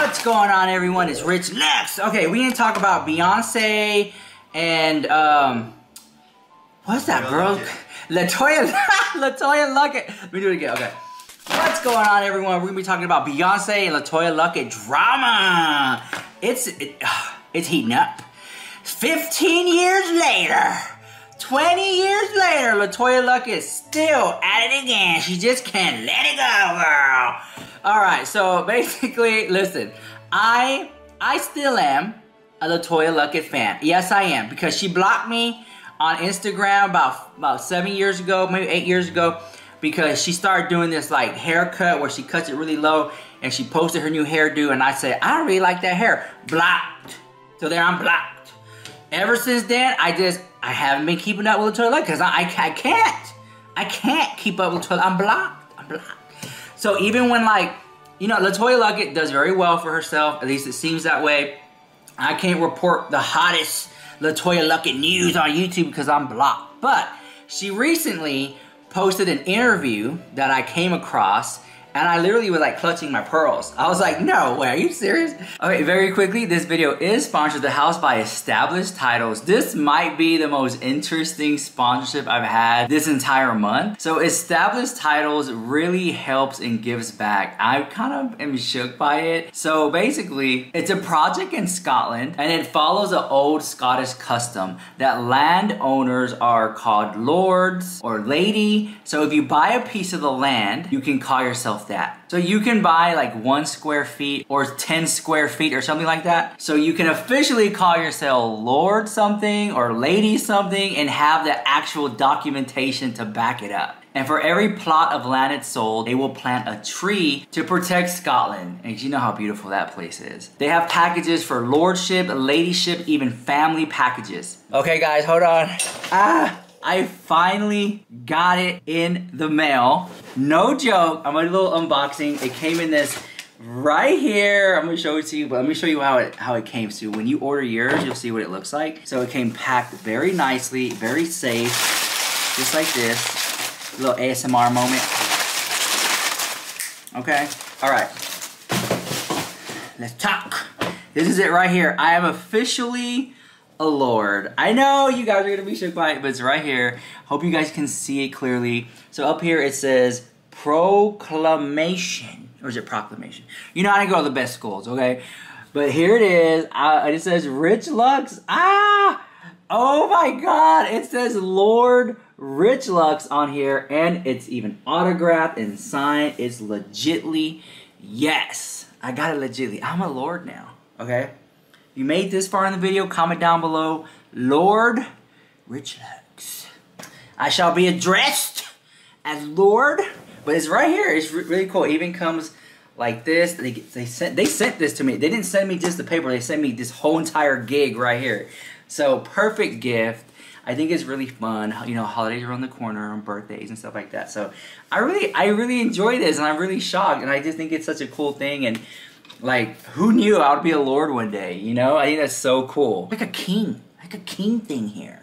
What's going on, everyone? It's Rich Lex. Okay, we need to talk about Beyonce and what's that girl? Letoya Luckett. Let me do it again. Okay. What's going on, everyone? We're gonna be talking about Beyonce and Letoya Luckett drama. It's heating up. 15 years later, 20 years later, Letoya Luckett still at it again. She just can't let it go, girl. All right, so basically, listen, I still am a Letoya Luckett fan. Yes, I am, because she blocked me on Instagram about 7 years ago, maybe 8 years ago, because she started doing this like haircut where she cuts it really low, and she posted her new hairdo, and I said, I don't really like that hair. Blocked. So there, I'm blocked. Ever since then, I haven't been keeping up with Letoya Luckett because I can't keep up with Letoya. I'm blocked. So even when, like, you know, Letoya Luckett does very well for herself, at least it seems that way. I can't report the hottest Letoya Luckett news on YouTube because I'm blocked. But she recently posted an interview that I came across, and I literally was like clutching my pearls. I was like, no way, are you serious? Okay, very quickly, this video is sponsored the house by Established Titles. This might be the most interesting sponsorship I've had this entire month. So Established Titles really helps and gives back. I kind of am shook by it. So basically, it's a project in Scotland, and it follows an old Scottish custom that landowners are called lords or lady. So if you buy a piece of the land, you can call yourself that. So you can buy like 1 square feet or 10 square feet or something like that. So you can officially call yourself Lord something or Lady something and have the actual documentation to back it up. And for every plot of land it's sold, they will plant a tree to protect Scotland. And you know how beautiful that place is. They have packages for lordship, ladyship, even family packages. Okay guys, hold on. I finally got it in the mail. No joke. I'm gonna do a little unboxing. It came in this right here. I'm gonna show it to you, but let me show you how it came to. When you order yours, you'll see what it looks like. So it came packed very nicely, very safe, just like this. A little ASMR moment. Okay, all right. Let's talk. This is it right here. I am officially a lord. I know you guys are gonna be shook by it, but it's right here. Hope you guys can see it clearly. So up here it says proclamation, or is it proclamation? You know, I didn't go to the best schools, okay? But here it is. It says Rich Lux. Oh my God! It says Lord Rich Lux on here, and it's even autographed and signed. It's legitly, yes, I got it legitly. I'm a lord now, okay? You made this far in the video, comment down below, Lord Rich Lux. I shall be addressed as Lord, but it's right here. It's really cool. It even comes like this. They sent this to me. They didn't send me just the paper. They sent me this whole entire gig right here. So perfect gift. I think it's really fun. You know, holidays are around the corner, on birthdays and stuff like that. So I really enjoy this, and I'm really shocked, and I just think it's such a cool thing. And like, who knew I would be a lord one day, you know? I think that's so cool. Like a king thing here.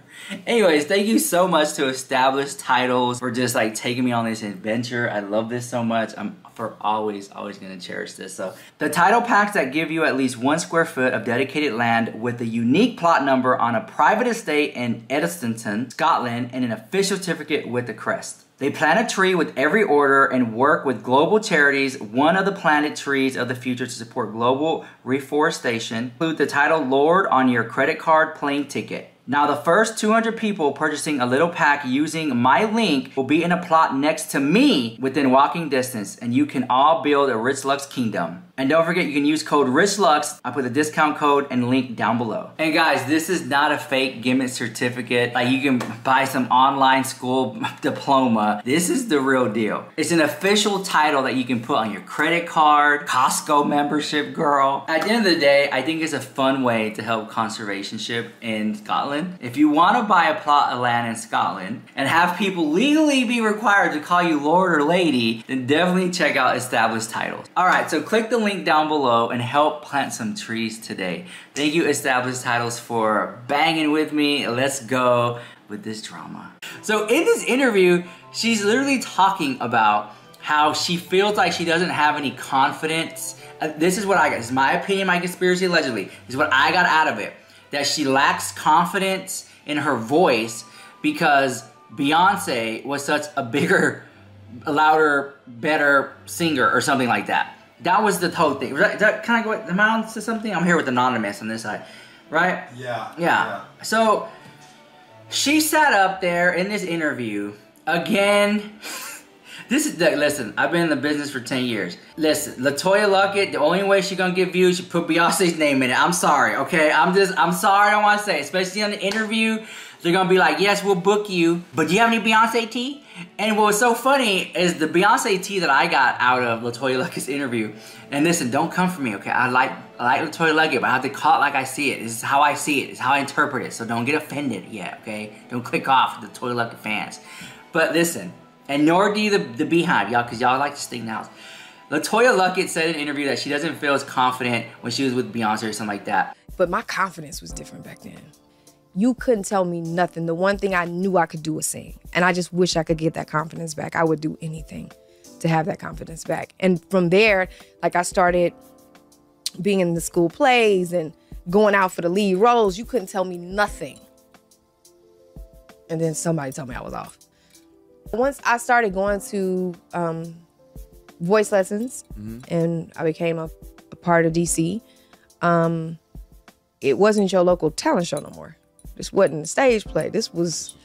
Anyways, thank you so much to Established Titles for just like taking me on this adventure. I love this so much. I'm always gonna cherish this. So the title packs that give you at least 1 square foot of dedicated land with a unique plot number on a private estate in Ediston, Scotland, and an official certificate with the crest. They plant a tree with every order and work with global charities, one of the planted trees of the future to support global reforestation. Include the title Lord on your credit card plane ticket. Now the first 200 people purchasing a little pack using my link will be in a plot next to me within walking distance, and you can all build a Rich Lux kingdom. And don't forget, you can use code RICHLUX. I put the discount code and link down below. And guys, this is not a fake gimmick certificate. Like you can buy some online school diploma. This is the real deal. It's an official title that you can put on your credit card, Costco membership, girl. At the end of the day, I think it's a fun way to help conservationship in Scotland. If you want to buy a plot of land in Scotland and have people legally be required to call you Lord or Lady, then definitely check out Established Titles. All right, so click the link down below and help plant some trees today. Thank you, Established Titles, for banging with me. Let's go with this drama. So in this interview, she's literally talking about how she feels like she doesn't have any confidence. This is what I got. This is my opinion, my conspiracy allegedly. This is what I got out of it. That she lacks confidence in her voice because Beyonce was such a bigger, louder, better singer or something like that. That was the whole thing. Does that kind of go amount to something? I'm here with Anonymous on this side, right? Yeah. So she sat up there in this interview again. Listen, I've been in the business for 10 years. Listen, Letoya Luckett, the only way she's gonna get views, she put Beyonce's name in it. I'm sorry, okay? I'm sorry, I don't wanna say it. Especially on the interview, they're gonna be like, yes, we'll book you, but do you have any Beyonce tea? And what was so funny is the Beyonce tea that I got out of Letoya Luckett's interview. And listen, don't come for me, okay? I like Letoya Luckett, but I have to call it like I see it. This is how I see it. It's how I interpret it. So don't get offended yet, okay? Don't click off the Letoya Luckett fans. But listen, and nor do you the Beehive, y'all, because y'all like to sting now. Letoya Luckett said in an interview that she doesn't feel as confident when she was with Beyonce or something like that. But my confidence was different back then. You couldn't tell me nothing. The one thing I knew I could do was sing. And I just wish I could get that confidence back. I would do anything to have that confidence back. And from there, like I started being in the school plays and going out for the lead roles. You couldn't tell me nothing. And then somebody told me I was off. Once I started going to voice lessons and I became a part of DC, it wasn't your local talent show no more. This wasn't a stage play. This was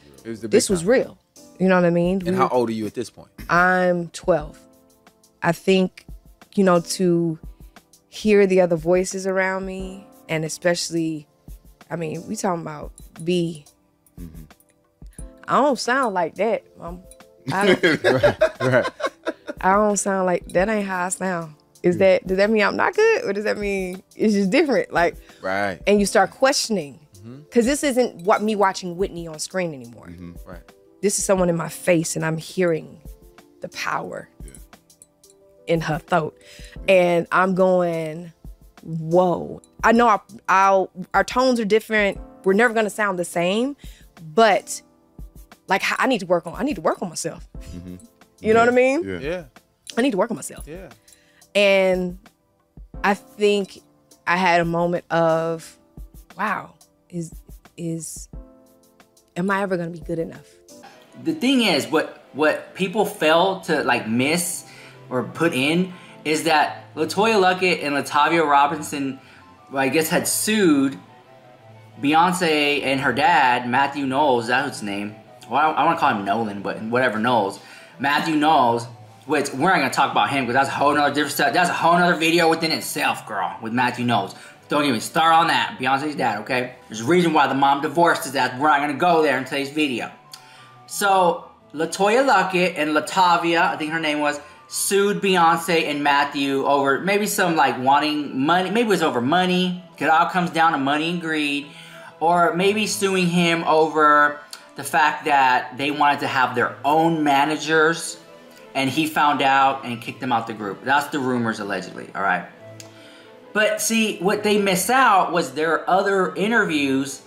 real. You know what I mean? And how old are you at this point? I'm 12. I think, to hear the other voices around me, and especially, we talking about B. I don't sound like that, Mom. Right. I don't sound like that. Ain't how I sound. Does that mean I'm not good, or does that mean it's just different? Like, right. And you start questioning, because this isn't me watching Whitney on screen anymore. Right. This is someone in my face, and I'm hearing the power in her throat, and I'm going, whoa. I know our tones are different. We're never gonna sound the same, but like I need to work on myself. You know what I mean? Yeah. I need to work on myself. Yeah. And I think I had a moment of, wow, am I ever gonna be good enough? The thing is, what people fail to like miss or put in is that Letoya Luckett and Latavia Robinson, I guess, had sued Beyonce and her dad, Matthew Knowles, that's his name. Well, I want to call him Nolan, but whatever, Knowles. Matthew Knowles, which we're not going to talk about him because that's a whole nother different stuff. That's a whole nother video within itself, girl, with Matthew Knowles. Don't even start on that. Beyonce's dad, okay? There's a reason why the mom divorced his dad. We're not going to go there in today's video. So, Letoya Luckett and Latavia, I think her name was, sued Beyonce and Matthew over maybe some like wanting money. Maybe it was over money. It all comes down to money and greed. Or maybe suing him over the fact that they wanted to have their own managers and he found out and kicked them out the group. That's the rumors allegedly, all right? But see, what they miss out was there are other interviews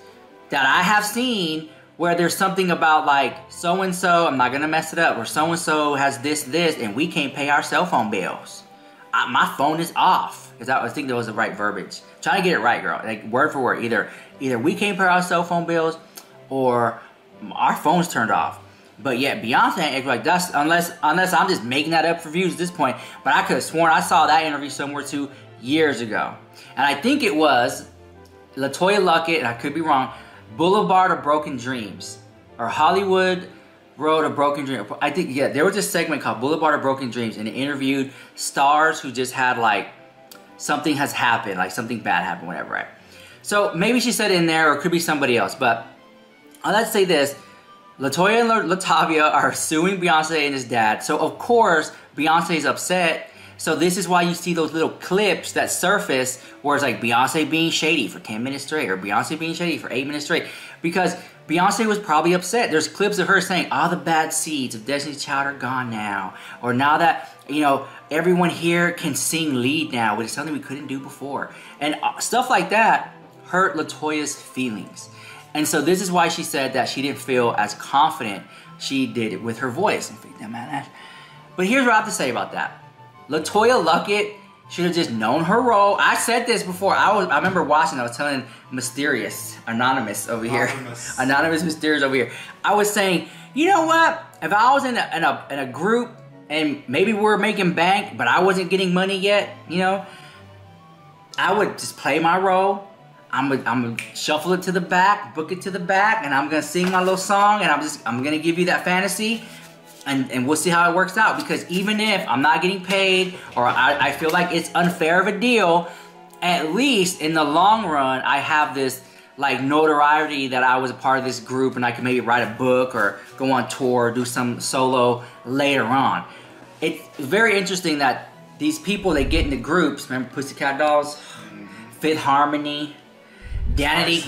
that I have seen where there's something about like so-and-so, I'm not gonna mess it up, or so-and-so has this, and we can't pay our cell phone bills. My phone is off. Because I think that was the right verbiage. Trying to get it right, girl. Like word for word. Either we can't pay our cell phone bills or our phone's turned off. But yet Beyonce, like that's unless I'm just making that up for views at this point. But I could have sworn I saw that interview somewhere too years ago. And I think it was Letoya Luckett, and I could be wrong, Boulevard of Broken Dreams. Or Hollywood Road of Broken Dreams. I think, yeah, there was a segment called Boulevard of Broken Dreams, and it interviewed stars who just had like, something has happened, like something bad happened, whatever, right? So maybe she said it in there, or it could be somebody else, but let's say this. Letoya and Latavia are suing Beyonce and his dad, so of course Beyonce's upset. So this is why you see those little clips that surface where it's like Beyonce being shady for 10 minutes straight, or Beyonce being shady for 8 minutes straight, because Beyonce was probably upset. There's clips of her saying, all the bad seeds of Destiny's Child are gone now, or now that, you know, everyone here can sing lead now, which is something we couldn't do before. And stuff like that hurt Letoya's feelings. And so this is why she said that she didn't feel as confident she did with her voice. But here's what I have to say about that. Letoya Luckett should have just known her role. I said this before. I remember watching. I was telling Anonymous over here. Anonymous Mysterious over here. I was saying, you know what? If I was in a group and maybe we're making bank, but I wasn't getting money yet, you know, I would just play my role. I'm gonna shuffle it to the back, book it to the back, and I'm gonna sing my little song, and I'm gonna give you that fantasy, and we'll see how it works out. Because even if I'm not getting paid, or I feel like it's unfair of a deal, at least in the long run, I have this like notoriety that I was a part of this group, and I can maybe write a book or go on tour, or do some solo later on. It's very interesting that these people, they get into groups. Remember Pussycat Dolls, Fifth Harmony, Danity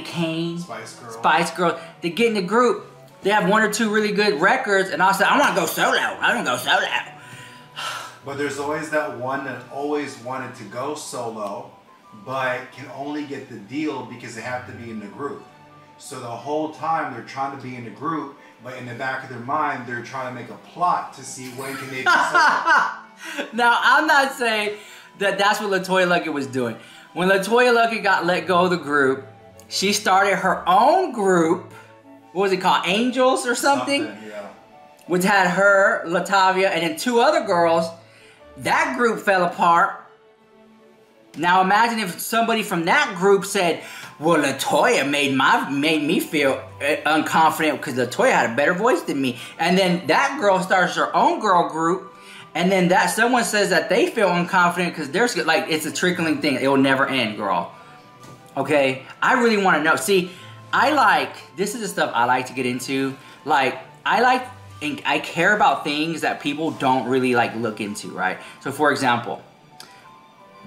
Kane, Spice Girls. They get in the group. They have one or two really good records, and I'll say, I want to go solo. I want to go solo. But there's always that one that always wanted to go solo, but can only get the deal because they have to be in the group. So the whole time they're trying to be in the group, but in the back of their mind, they're trying to make a plot to see when can they be solo. Now, I'm not saying that that's what Letoya Luckett was doing. When Letoya Luckett got let go of the group, she started her own group. What was it called? Angels or something? Yeah. Which had her, Latavia, and then two other girls. That group fell apart. Now imagine if somebody from that group said, well, Letoya made me feel unconfident because Letoya had a better voice than me. And then that girl starts her own girl group. And then that someone says that they feel unconfident because there's like, it's a trickling thing. It will never end, girl. Okay? I really want to know. See, this is the stuff I like to get into. Like, I care about things that people don't really like look into, right? So for example,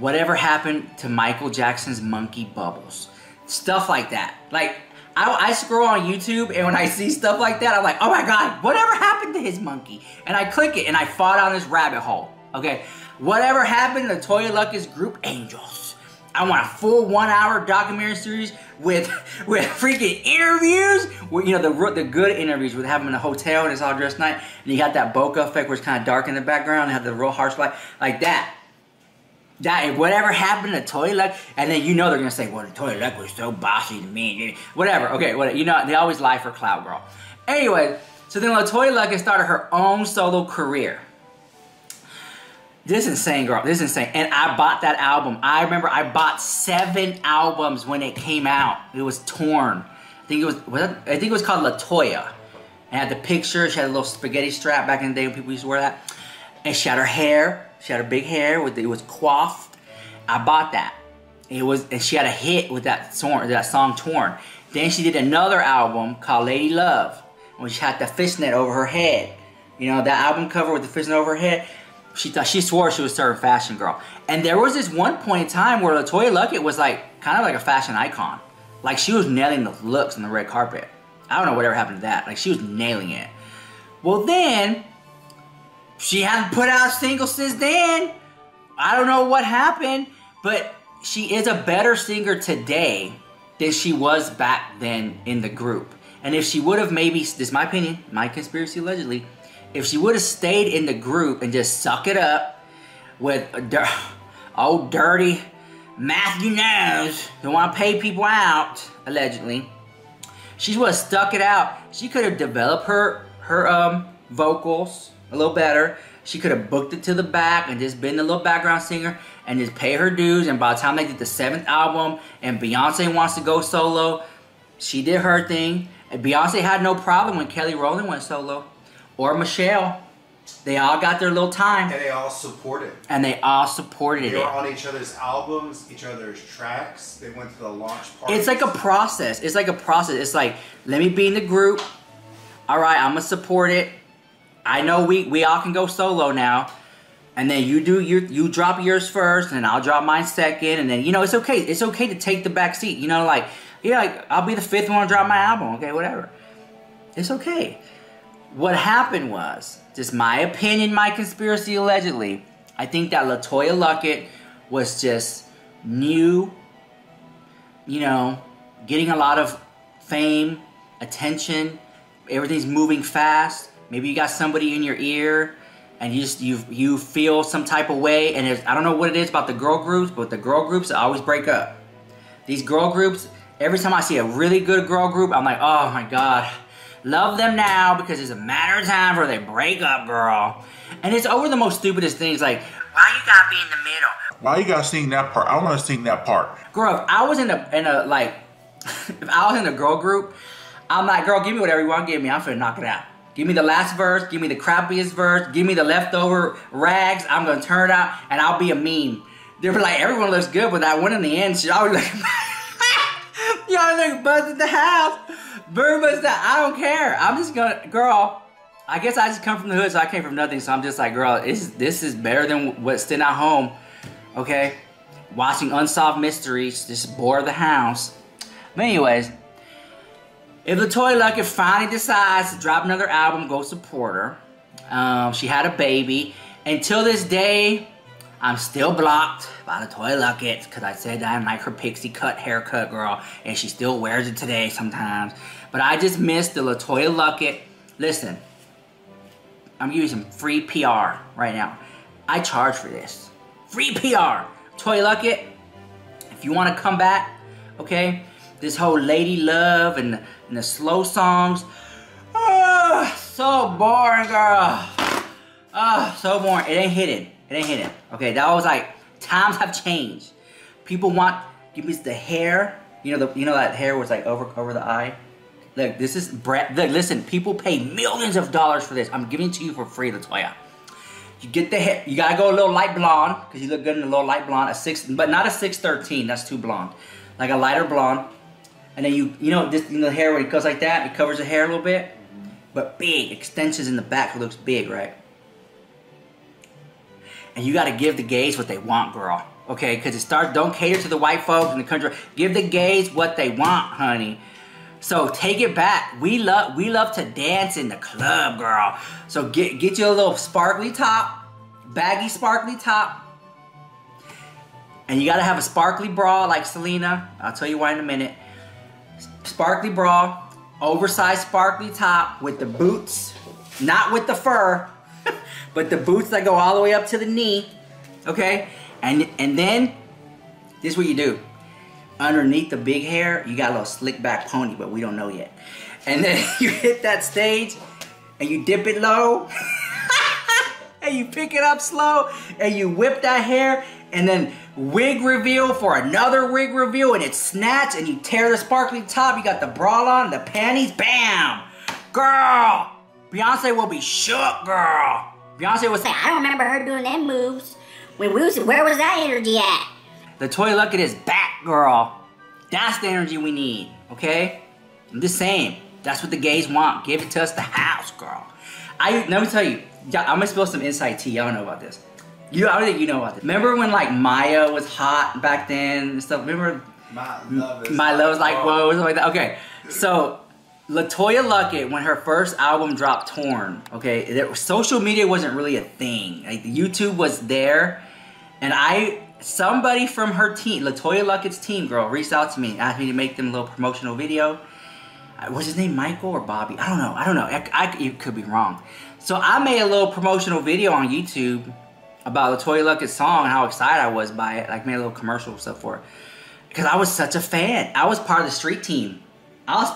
whatever happened to Michael Jackson's monkey bubbles? Stuff like that. Like, I scroll on YouTube, and when I see stuff like that, I'm like, oh my God, whatever happened to his monkey? And I click it, and I fall down this rabbit hole. Okay, whatever happened to Letoya Luckett's group Angels? I want a full 1 hour documentary series with freaking interviews. With, you know, the good interviews with having them in a hotel and it's all dressed nice, and you got that bokeh effect where it's kind of dark in the background and have the real harsh light like that. That whatever happened to Letoya Luckett, and then you know they're gonna say, well, Letoya Luckett was so bossy to me, whatever. Okay, whatever. You know they always lie for clout, girl. Anyway, so then Letoya Luckett started her own solo career. This is insane, girl. This is insane. And I bought that album. I remember I bought 7 albums when it came out. It was torn. I think it was called Letoya. And had the picture. She had a little spaghetti strap back in the day when people used to wear that. And she had her hair. She had her big hair. It was coiffed. I bought that. And she had a hit with that song Torn. Then she did another album called Lady Love, when she had the fishnet over her head. You know, that album cover with the fishnet over her head. She swore she was serving fashion girl. And there was this one point in time where Letoya Luckett was like kind of like a fashion icon. Like she was nailing the looks on the red carpet. I don't know whatever happened to that. Like she was nailing it. Well then, she hadn't put out a single since then. I don't know what happened, but she is a better singer today than she was back then in the group. And if she would have maybe, this is my opinion, my conspiracy allegedly, if she would have stayed in the group and just suck it up with old dirty Matthew Knows, who want to pay people out, allegedly, she would have stuck it out. She could have developed her vocals a little better. She could have booked it to the back and just been the little background singer and just pay her dues. And by the time they did the 7th album and Beyonce wants to go solo, she did her thing. And Beyonce had no problem when Kelly Rowland went solo. Or Michelle. They all got their little time. And they all supported. And they all supported it. They were on each other's albums, each other's tracks. They went to the launch parties. It's like a process. It's like a process. It's like, let me be in the group. All right, I'm going to support it. I know we all can go solo now. And then you drop yours first, and then I'll drop mine second. And then, you know, it's okay. It's okay to take the back seat. You know, like, yeah, like, I'll be the 5th one to drop my album. Okay, whatever. It's okay. What happened was, just my opinion, my conspiracy allegedly, I think that Letoya Luckett was just new, you know, getting a lot of fame, attention, everything's moving fast, Maybe you got somebody in your ear, and you feel some type of way, and I don't know what it is about the girl groups, but the girl groups always break up. These girl groups, every time I see a really good girl group, I'm like, oh my God, love them now because it's a matter of time before they break up, girl. And it's over the most stupidest things, like, why you gotta be in the middle? Why you gotta sing that part? I want to sing that part. Girl, if I was in a like, if I was in a girl group, I'm like, girl, give me whatever you want to give me. I'm finna knock it out. Give me the last verse. Give me the crappiest verse. Give me the leftover rags. I'm gonna turn it out, and I'll be a meme. They'll be like, everyone looks good, but that one in the end, she always like, y'all like buzzing the house. Very much that I don't care. I'm just gonna, girl. I guess I just come from the hood, so I came from nothing. So I'm just like, girl, this is better than what's sitting at home. Okay, watching unsolved mysteries, just bore the house. But anyways, if Letoya Luckett finally decides to drop another album, go support her. She had a baby. Until this day, I'm still blocked by Letoya Luckett because I said I didn't like her pixie cut haircut, girl, and she still wears it today sometimes. But I just miss the Letoya Luckett. Listen, I'm giving you some free PR right now. I charge for this. Free PR. Letoya Luckett, if you want to come back, okay? This whole lady love and the slow songs. Oh, so boring, girl. Oh, so boring. It ain't hitting. It ain't hitting. Okay, that was like, times have changed. People want, give me the hair. You know that hair was like over the eye? Look, this is look, listen, people pay millions of dollars for this. I'm giving it to you for free, Letoya. You get the hair, you gotta go a little light blonde, because you look good in a little light blonde, but not a 613, that's too blonde. Like a lighter blonde. And then the hair when it goes like that, it covers the hair a little bit. But big, extensions in the back, it looks big, right? And you gotta give the gays what they want, girl. Okay, because don't cater to the white folks in the country. Give the gays what they want, honey. So take it back. We love to dance in the club, girl. So get you a little sparkly top, baggy sparkly top. And you gotta have a sparkly bra like Selena. I'll tell you why in a minute. Sparkly bra, oversized sparkly top with the boots, not with the fur, but the boots that go all the way up to the knee, okay? And then, this is what you do. Underneath the big hair, you got a little slick back pony, but we don't know yet. And then you hit that stage, and you dip it low, and you pick it up slow, and you whip that hair, and then wig reveal for another wig reveal, and it's snatched, and you tear the sparkly top, you got the bra on, the panties, bam! Girl! Beyonce will be shook, girl! Beyonce was saying, I don't remember her doing them moves. Where was that energy at? Letoya Luckett is back, girl. That's the energy we need, okay? I'm just saying, that's what the gays want. Give it to us the house, girl. Let me tell you, I'm gonna spill some inside tea. Y'all know about this. I don't think you know about this. Remember when like Maya was hot back then and stuff? Remember? My love is like whoa, something like that. Okay, so Letoya Luckett, when her first album dropped, Torn. Okay, social media wasn't really a thing. Like YouTube was there, and somebody from her team, Letoya Luckett's team, girl, reached out to me, asked me to make them a little promotional video. Was his name Michael or Bobby? I don't know. It could be wrong. So I made a little promotional video on YouTube about Letoya Luckett's song and how excited I was by it. Like made a little commercial stuff for it. Because I was such a fan. I was part of the street team. I was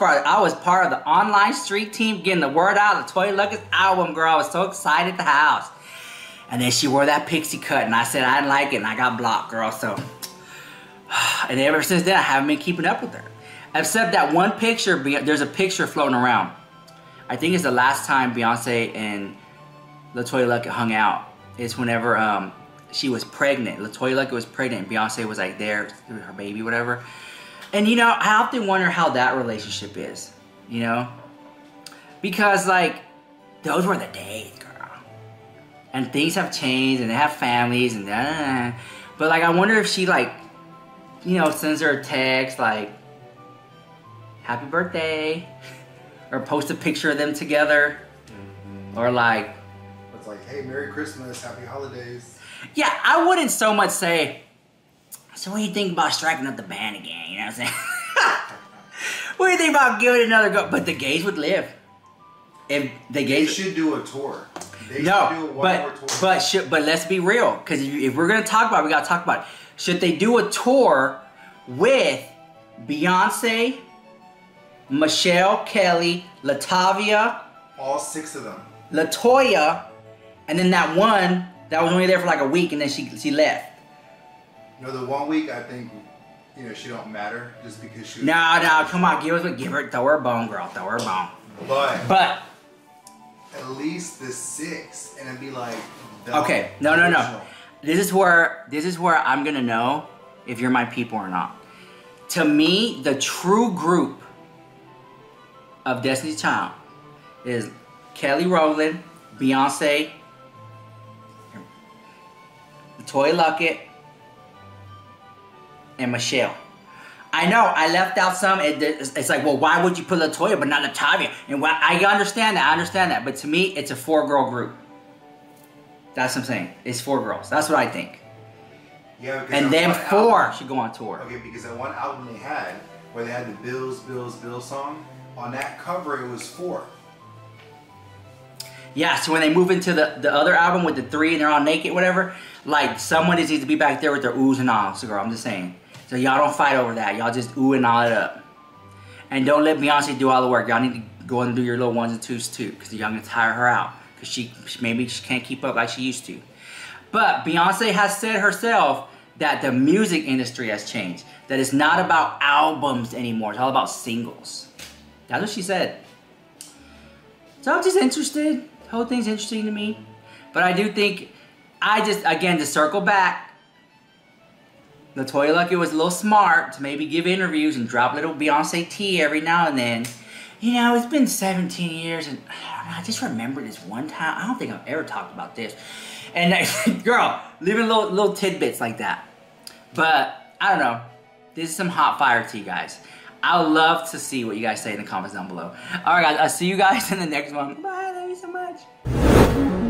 part of the online street team getting the word out. Letoya Luckett's album, girl. I was so excited at the house. And then she wore that pixie cut and I said I didn't like it and I got blocked, girl. So, and ever since then I haven't been keeping up with her. Except that one picture, there's a picture floating around. I think it's the last time Beyonce and Letoya Luckett hung out. It's whenever she was pregnant. Letoya Luckett was pregnant and Beyonce was like there with her baby, whatever. And you know, I often wonder how that relationship is, you know? Because like, those were the days, girl. And things have changed and they have families and but like, I wonder if she like, you know, sends her a text like, happy birthday, or post a picture of them together, or like, it's like, hey, Merry Christmas, Happy Holidays. Yeah, I wouldn't so much say, so what do you think about striking up the band again, you know what I'm saying? What do you think about giving it another go? But the gays would live. if they They gave should do a tour. They should do no, one more tour. but let's be real, because if we're gonna talk about it, we gotta talk about it. Should they do a tour with Beyonce, Michelle, Kelly, Latavia, All 6 of them. Letoya, and then that one that was only there for like a week and then she left? You know, the 1 week I think, you know, she don't matter just because she. No, come on, throw her a bone, girl, throw her a bone. But at least the 6, and it'd be like. Okay, no. This is where I'm gonna know if you're my people or not. To me, the true group of Destiny's Child is Kelly Rowland, Beyonce, Letoya Luckett, and Michelle. I know I left out some. It's like, well, why would you put Letoya but not Latavia? And I understand that. But to me, it's a 4-girl group. That's what I'm saying. It's 4 girls. That's what I think. Yeah, and then 4 should go on tour. Okay, because that one album they had, where they had the Bills song, on that cover it was 4. Yeah, so when they move into the other album with the 3 and they're all naked, whatever, like someone just needs to be back there with their oohs and ahs, girl. I'm just saying. So y'all don't fight over that. Y'all just ooh and ah it up. And don't let Beyonce do all the work. Y'all need to go and do your little 1s and 2s too, because y'all gonna tire her out. Because she maybe she can't keep up like she used to. But Beyonce has said herself that the music industry has changed. That it's not about albums anymore. It's all about singles. That's what she said. So I'm just interested. The whole thing's interesting to me. But I do think, again, to circle back, Letoya Luckett was a little smart to maybe give interviews and drop little Beyonce tea every now and then. You know, it's been 17 years and I just remember this one time. I don't think I've ever talked about this. And girl, leaving little tidbits like that. But I don't know. This is some hot fire tea, guys. I would love to see what you guys say in the comments down below. Alright guys, I'll see you guys in the next one. Bye, love you so much.